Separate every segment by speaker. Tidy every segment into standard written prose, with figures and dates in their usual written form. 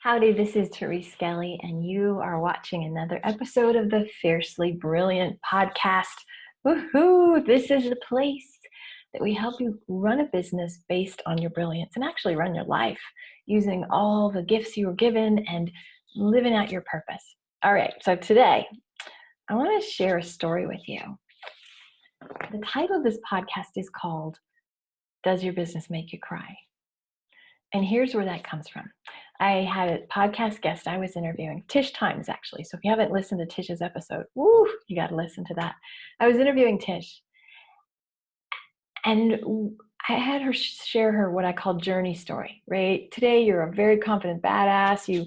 Speaker 1: Howdy, this is Therese Skelly, and you are watching another episode of the Fiercely Brilliant podcast. Woohoo! This is the place that we help you run a business based on your brilliance and actually run your life using all the gifts you were given and living out your purpose. All right, so today I want to share a story with you. The title of this podcast is called, Does Your Business Make You Cry? And here's where that comes from. I had a podcast guest I was interviewing, Tish Times, actually. So if you haven't listened to Tish's episode, woo, you got to listen to that. I was interviewing Tish, and I had her share her what I call journey story, right? Today, you're a very confident badass.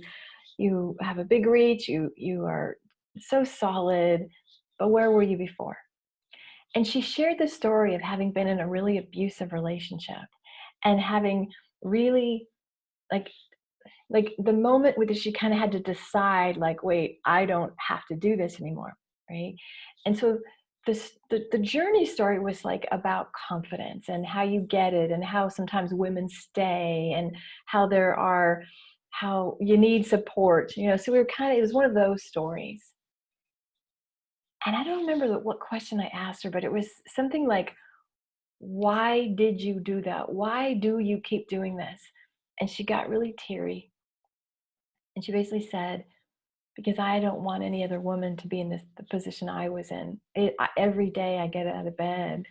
Speaker 1: You have a big reach. You are so solid. But where were you before? And she shared the story of having been in a really abusive relationship and having really like the moment with she kind of had to decide, like, wait, I don't have to do this anymore, right? And so the journey story was like about confidence and how you get it and how sometimes women stay and how you need support, so we were it was one of those stories. And I don't remember what question I asked her, but it was something like, why did you do that? Why do you keep doing this? And she got really teary. And she basically said, because I don't want any other woman to be in the position I was in. Every day I get out of bed,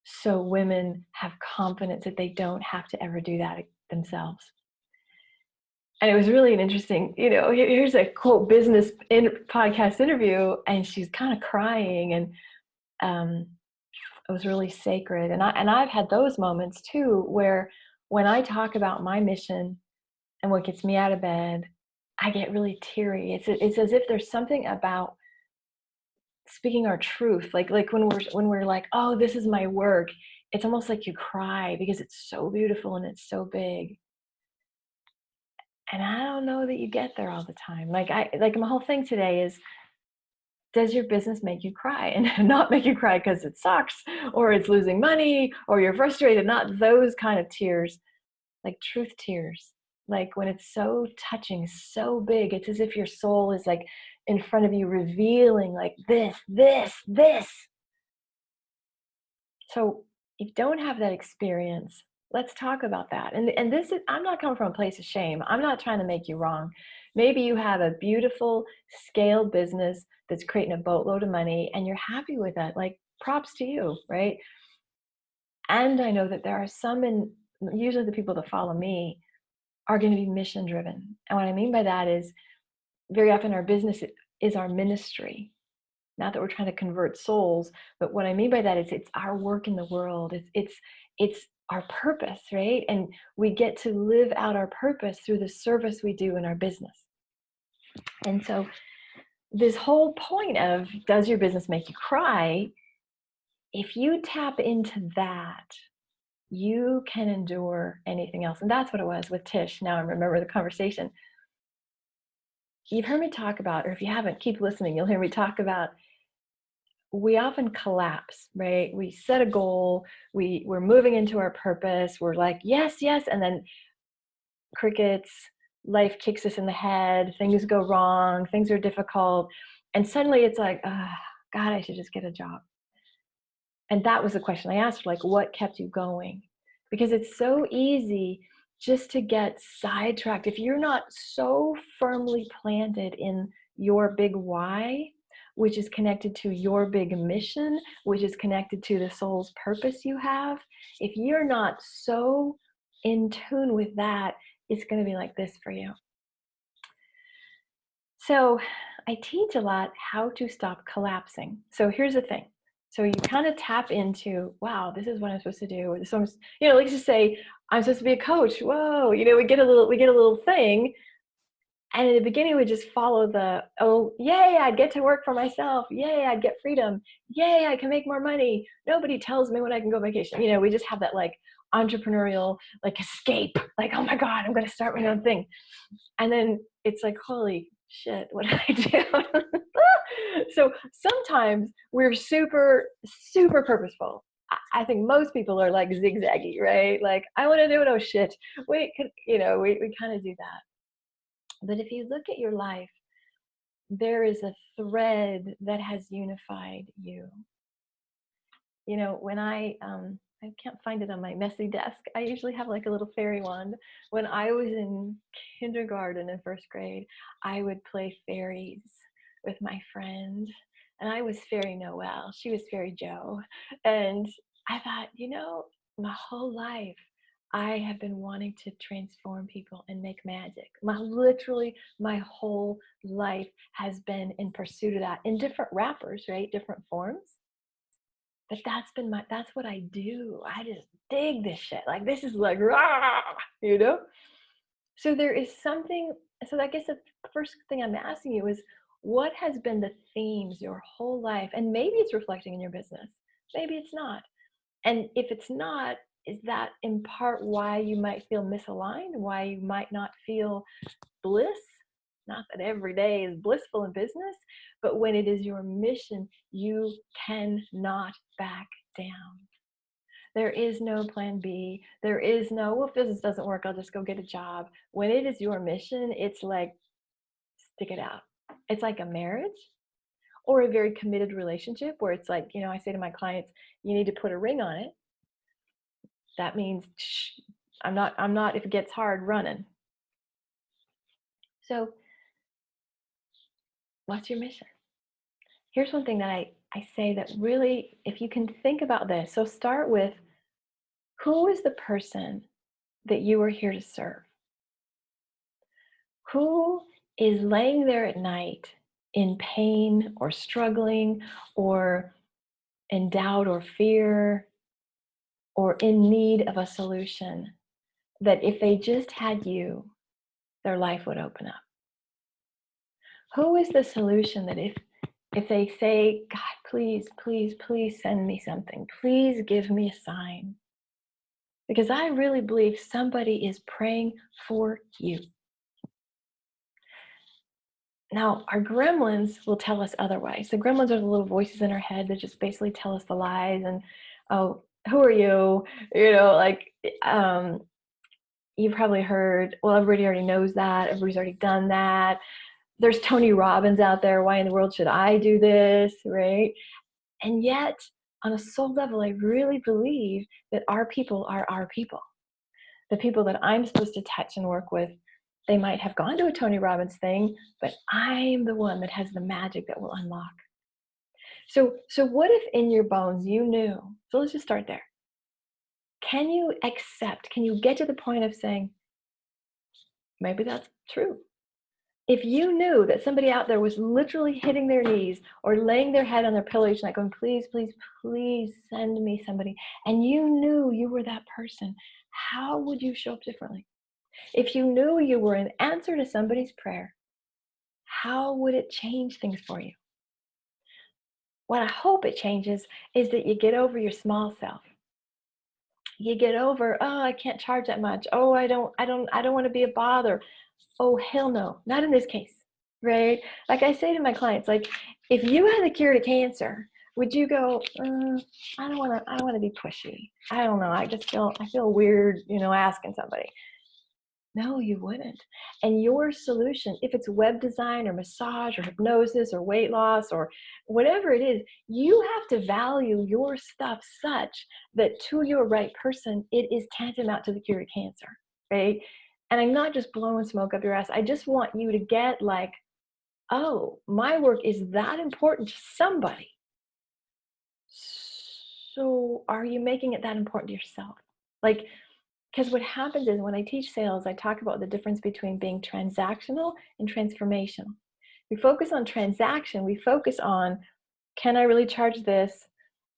Speaker 1: so women have confidence that they don't have to ever do that themselves. And it was really an interesting, here's a quote business podcast interview, and she's kind of crying, and it was really sacred. And I've had those moments too, where when I talk about my mission and what gets me out of bed, I get really teary. It's as if there's something about speaking our truth, like when we're like, oh, this is my work. It's almost like you cry because it's so beautiful and it's so big. And I don't know that you get there all the time. Like my whole thing today is, does your business make you cry? And not make you cry because it sucks or it's losing money or you're frustrated, not those kind of tears, like truth tears. Like when it's so touching, so big, it's as if your soul is like in front of you revealing like this. So if you don't have that experience, let's talk about that. And this is, I'm not coming from a place of shame. I'm not trying to make you wrong. Maybe you have a beautiful scaled business that's creating a boatload of money and you're happy with that. Like, props to you, right? And I know that there are some, and usually the people that follow me are going to be mission driven. And what I mean by that is, very often our business is our ministry. Not that we're trying to convert souls, but what I mean by that is it's our work in the world. It's our purpose, right? And we get to live out our purpose through the service we do in our business. And so this whole point of, does your business make you cry? If you tap into that, you can endure anything else. And that's what it was with Tish. Now I remember the conversation. You've heard me talk about, or if you haven't, keep listening. You'll hear me talk about, we often collapse, right? We set a goal, we're moving into our purpose, we're like, yes, and then crickets, life kicks us in the head, things go wrong, things are difficult, and suddenly it's like, God, I should just get a job. And that was the question I asked her, like, what kept you going? Because it's so easy just to get sidetracked. If you're not so firmly planted in your big why, which is connected to your big mission, which is connected to the soul's purpose you have, if you're not so in tune with that, it's going to be like this for you. So I teach a lot how to stop collapsing. So here's the thing. So you kind of tap into, wow, this is what I'm supposed to do. So, let's just say I'm supposed to be a coach. Whoa, we get a little thing. And in the beginning, we just follow oh, yay, I'd get to work for myself. Yay, I'd get freedom. Yay, I can make more money. Nobody tells me when I can go on vacation. We just have that like entrepreneurial, like escape, like, oh my God, I'm going to start my own thing. And then it's like, holy shit, what did I do? So sometimes we're super, super purposeful. I think most people are like zigzaggy, right? Like, I want to do it. Oh shit. Wait, we kind of do that. But if you look at your life, there is a thread that has unified you. You know, when I can't find it on my messy desk. I usually have like a little fairy wand. When I was in kindergarten and first grade, I would play fairies with my friend. And I was Fairy Noel. She was Fairy Joe. And I thought, you know, my whole life, I have been wanting to transform people and make magic. Literally, my whole life has been in pursuit of that in different wrappers, right? Different forms. But that's what I do. I just dig this shit. Like this is like rah, you know? So there is something, so I guess the first thing I'm asking you is what has been the themes your whole life? And maybe it's reflecting in your business. Maybe it's not. And if it's not, is that in part why you might feel misaligned, why you might not feel bliss? Not that every day is blissful in business, but when it is your mission, you cannot back down. There is no plan B. There is no, well, if business doesn't work, I'll just go get a job. When it is your mission, it's like, stick it out. It's like a marriage or a very committed relationship where it's like, you know, I say to my clients, you need to put a ring on it. That means I'm not, if it gets hard, running. So what's your mission? Here's one thing that I say that really, if you can think about this, so start with who is the person that you are here to serve? Who is laying there at night in pain or struggling or in doubt or fear or in need of a solution that if they just had you, their life would open up? Who is the solution that if they say, God, please, please, please send me something. Please give me a sign. Because I really believe somebody is praying for you. Now, our gremlins will tell us otherwise. The gremlins are the little voices in our head that just basically tell us the lies and, oh, who are you? You know, like, you've probably heard, well, everybody already knows that. Everybody's already done that. There's Tony Robbins out there. Why in the world should I do this, right? And yet, on a soul level, I really believe that our people are our people. The people that I'm supposed to touch and work with, they might have gone to a Tony Robbins thing, but I'm the one that has the magic that will unlock. So what if in your bones you knew? So let's just start there. Can you accept? Can you get to the point of saying, maybe that's true? If you knew that somebody out there was literally hitting their knees or laying their head on their pillow each night going, please, please, please send me somebody, and you knew you were that person, how would you show up differently? If you knew you were an answer to somebody's prayer, how would it change things for you? What I hope it changes is that you get over your small self. You get over, oh, I can't charge that much. Oh, I don't want to be a bother. Oh, hell no, not in this case, right? Like I say to my clients, like, if you had a cure to cancer, would you go, I don't want to be pushy. I don't know. I feel weird, asking somebody. No, you wouldn't. And your solution, if it's web design or massage or hypnosis or weight loss or whatever it is, you have to value your stuff such that to your right person, it is tantamount to the cure of cancer, right? And I'm not just blowing smoke up your ass. I just want you to get like, oh, my work is that important to somebody. So are you making it that important to yourself? Like, because what happens is when I teach sales, I talk about the difference between being transactional and transformational. We focus on transaction. We focus on, can I really charge this?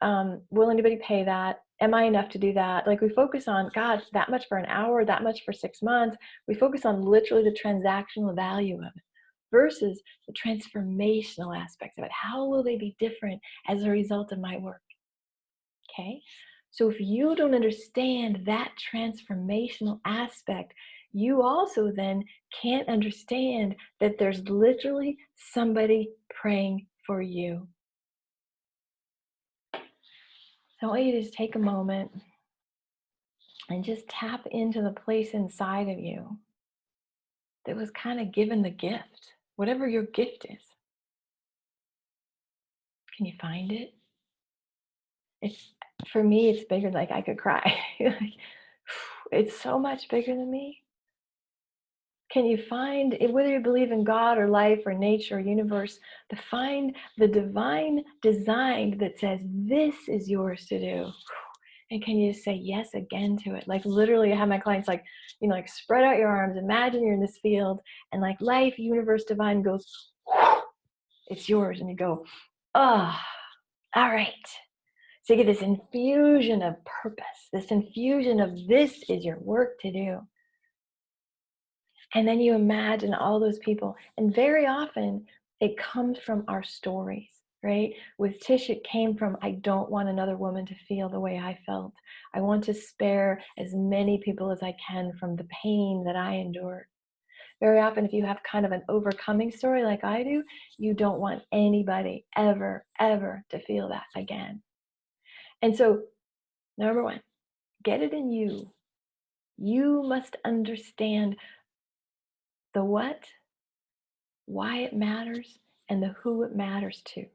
Speaker 1: Will anybody pay that? Am I enough to do that? Like we focus on, God, that much for an hour, that much for 6 months. We focus on literally the transactional value of it versus the transformational aspects of it. How will they be different as a result of my work? Okay. So if you don't understand that transformational aspect, you also then can't understand that there's literally somebody praying for you. So I want you to just take a moment and just tap into the place inside of you that was kind of given the gift, whatever your gift is. Can you find it? It's for me, it's bigger, like I could cry. Like, it's so much bigger than me. Can you find it, whether you believe in God or life or nature or universe, to find the divine design that says this is yours to do? And can you say yes again to it? Like literally, I have my clients like, like spread out your arms, imagine you're in this field, and like life, universe, divine goes, it's yours. And you go, oh, all right. So you get this infusion of purpose, this infusion of this is your work to do. And then you imagine all those people. And very often it comes from our stories, right? With Tish, it came from, I don't want another woman to feel the way I felt. I want to spare as many people as I can from the pain that I endured. Very often, if you have kind of an overcoming story like I do, you don't want anybody ever, ever to feel that again. And so, number one, get it in you. You must understand the what, why it matters, and the who it matters to.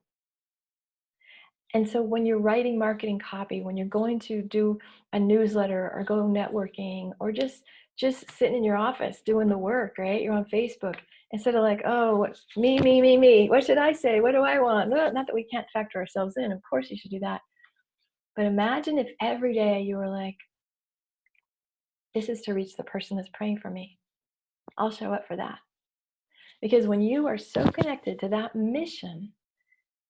Speaker 1: And so when you're writing marketing copy, when you're going to do a newsletter or go networking or just sitting in your office doing the work, right? You're on Facebook. Instead of like, oh, me. What should I say? What do I want? No, not that we can't factor ourselves in. Of course you should do that. But imagine if every day you were like, this is to reach the person that's praying for me. I'll show up for that. Because when you are so connected to that mission,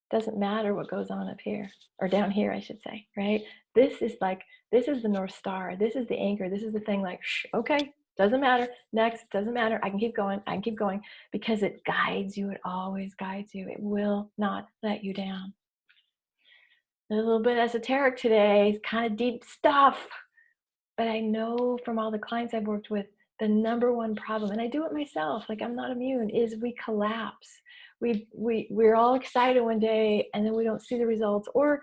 Speaker 1: doesn't matter what goes on up here or down here, I should say, right? This is the North Star. This is the anchor. This is the thing like, okay, doesn't matter. Next, doesn't matter. I can keep going because it guides you. It always guides you. It will not let you down. A little bit esoteric today, kind of deep stuff. But I know from all the clients I've worked with, the number one problem, and I do it myself, like I'm not immune, is we collapse. We're all excited one day and then we don't see the results. Or,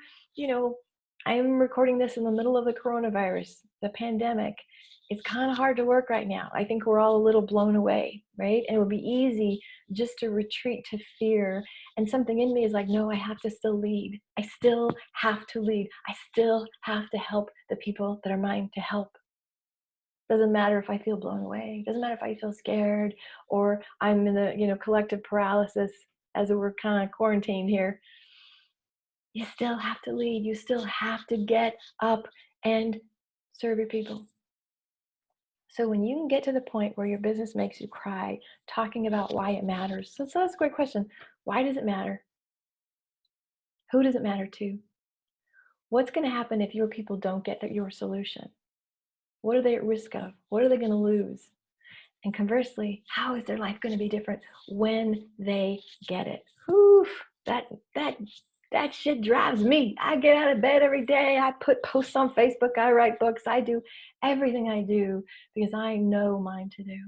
Speaker 1: I'm recording this in the middle of the coronavirus, the pandemic. It's kind of hard to work right now. I think we're all a little blown away, right? And it would be easy just to retreat to fear. And something in me is like, no, I have to still lead. I still have to lead. I still have to help the people that are mine to help. Doesn't matter if I feel blown away. Doesn't matter if I feel scared or I'm in the collective paralysis as we're kind of quarantined here. You still have to lead. You still have to get up and serve your people. So when you can get to the point where your business makes you cry, talking about why it matters. So that's a great question. Why does it matter? Who does it matter to? What's going to happen if your people don't get your solution? What are they at risk of? What are they going to lose? And conversely, how is their life going to be different when they get it? Whew, that shit drives me. I get out of bed every day. I put posts on Facebook. I write books. I do everything I do because I know mine to do.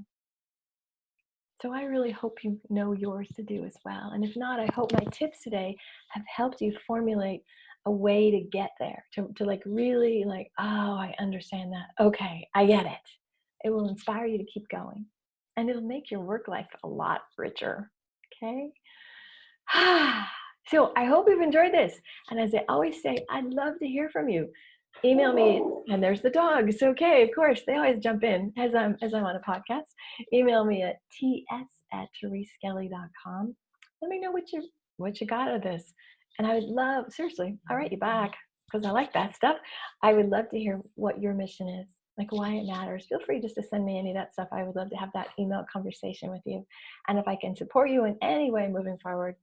Speaker 1: So I really hope you know yours to do as well. And if not, I hope my tips today have helped you formulate a way to get there, to like really like, oh, I understand that. Okay, I get it. It will inspire you to keep going. And it'll make your work life a lot richer. Okay? So I hope you've enjoyed this. And as I always say, I'd love to hear from you. Email me, and there's the dogs. Okay, of course, they always jump in as I'm on a podcast. Email me at ts@thereseskelly.com. Let me know what you got out of this. And I would love, seriously, I'll write you back because I like that stuff. I would love to hear what your mission is, like why it matters. Feel free just to send me any of that stuff. I would love to have that email conversation with you. And if I can support you in any way moving forward,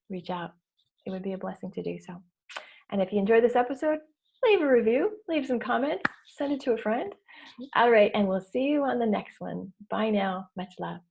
Speaker 1: reach out. It would be a blessing to do so. And if you enjoyed this episode, leave a review, leave some comments, send it to a friend. All right, and we'll see you on the next one. Bye now. Much love.